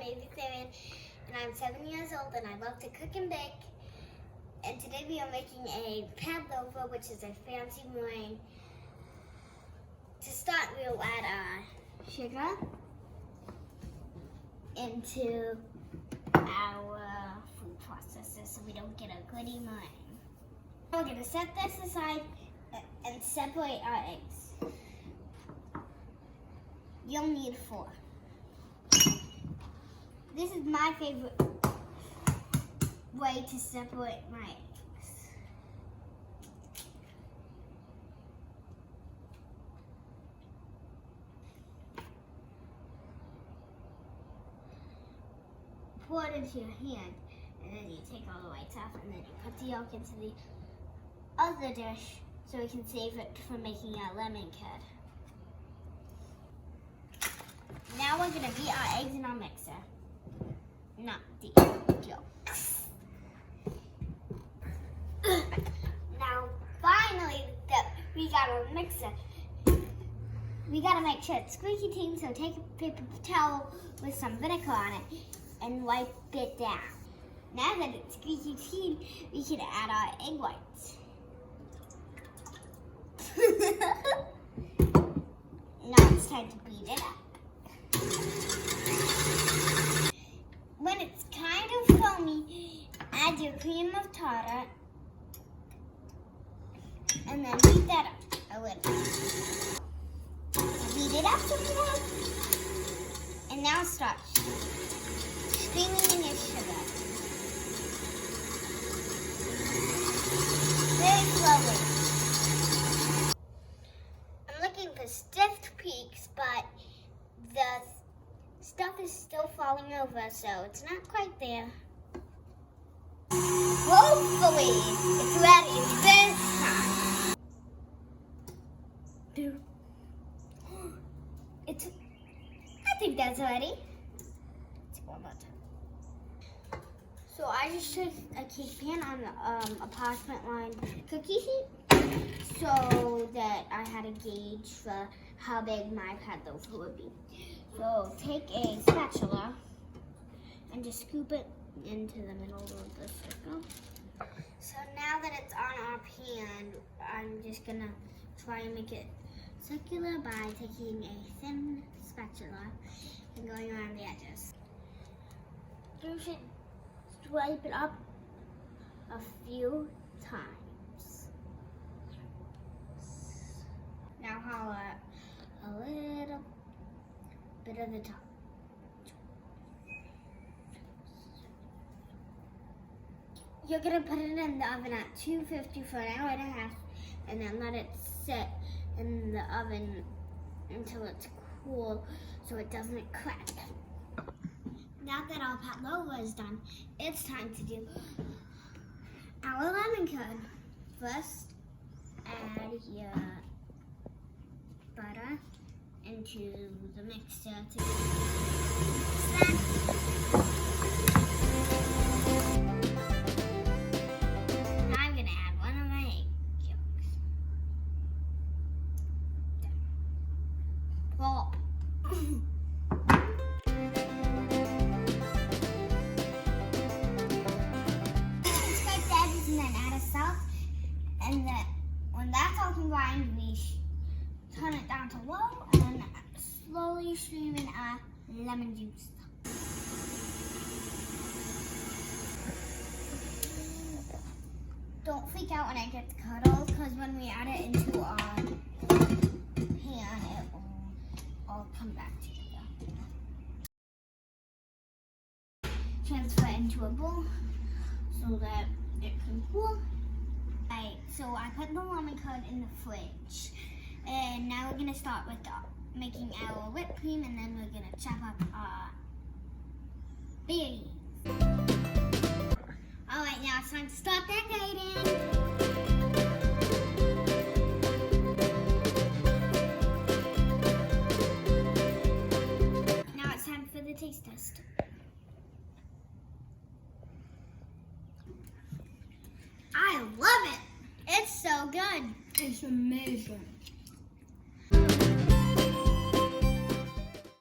Avery, and I'm 7 years old, and I love to cook and bake. And today we are making a pavlova, which is a fancy wine. To start, we'll add sugar into our food processor so we don't get a gritty wine. We're going to set this aside and separate our eggs. You'll need 4. This is my favorite way to separate my eggs. Pour it into your hand, and then you take all the whites off, and then you put the yolk into the other dish so we can save it for making our lemon curd. Now we're going to beat our eggs in our mixer. Not the yolks. Now, finally, that we got our mixer. We got to make sure it's squeaky clean, so take a paper towel with some vinegar on it and wipe it down. Now that it's squeaky clean, we can add our egg whites. Now it's time to beat it up. When it's kind of foamy, add your cream of tartar and then beat that up a little. Beat it up some more. And now start steaming in your sugar. Very slowly. I'm looking for stiff peaks, but the stuff is still falling over, so it's not quite there. Hopefully, it's ready this time. I think that's ready. Let's go one more time. So I just took a cake pan on a parchment lined cookie sheet so that I had a gauge for how big my pavlova would be. So take a spatula and just scoop it into the middle of the circle. So now that it's on our pan, I'm just gonna try and make it circular by taking a thin spatula and going around the edges. You should swipe it up a few times. Now holler a little bit of the top. You're gonna put it in the oven at 250 for an hour and a half, and then let it sit in the oven until it's cool so it doesn't crack. Now that our pavlova is done, it's time to do our lemon curd. First, add your butter into the mixer to mix that. Now I'm going to add one of my egg yolks. Plop. Scrape the edges and then add a salt. And then when that's all combined, we turn it down to low and then slowly stream in our lemon juice. Don't freak out when it gets curdled, because when we add it into our pan, it will all come back together. Transfer it into a bowl so that it can cool. Right, so I put the lemon curd in the fridge. And now we're going to start with making our whipped cream, and then we're going to chop up our berries. Alright, now it's time to start decorating. Now it's time for the taste test. I love it. It's so good. It's amazing.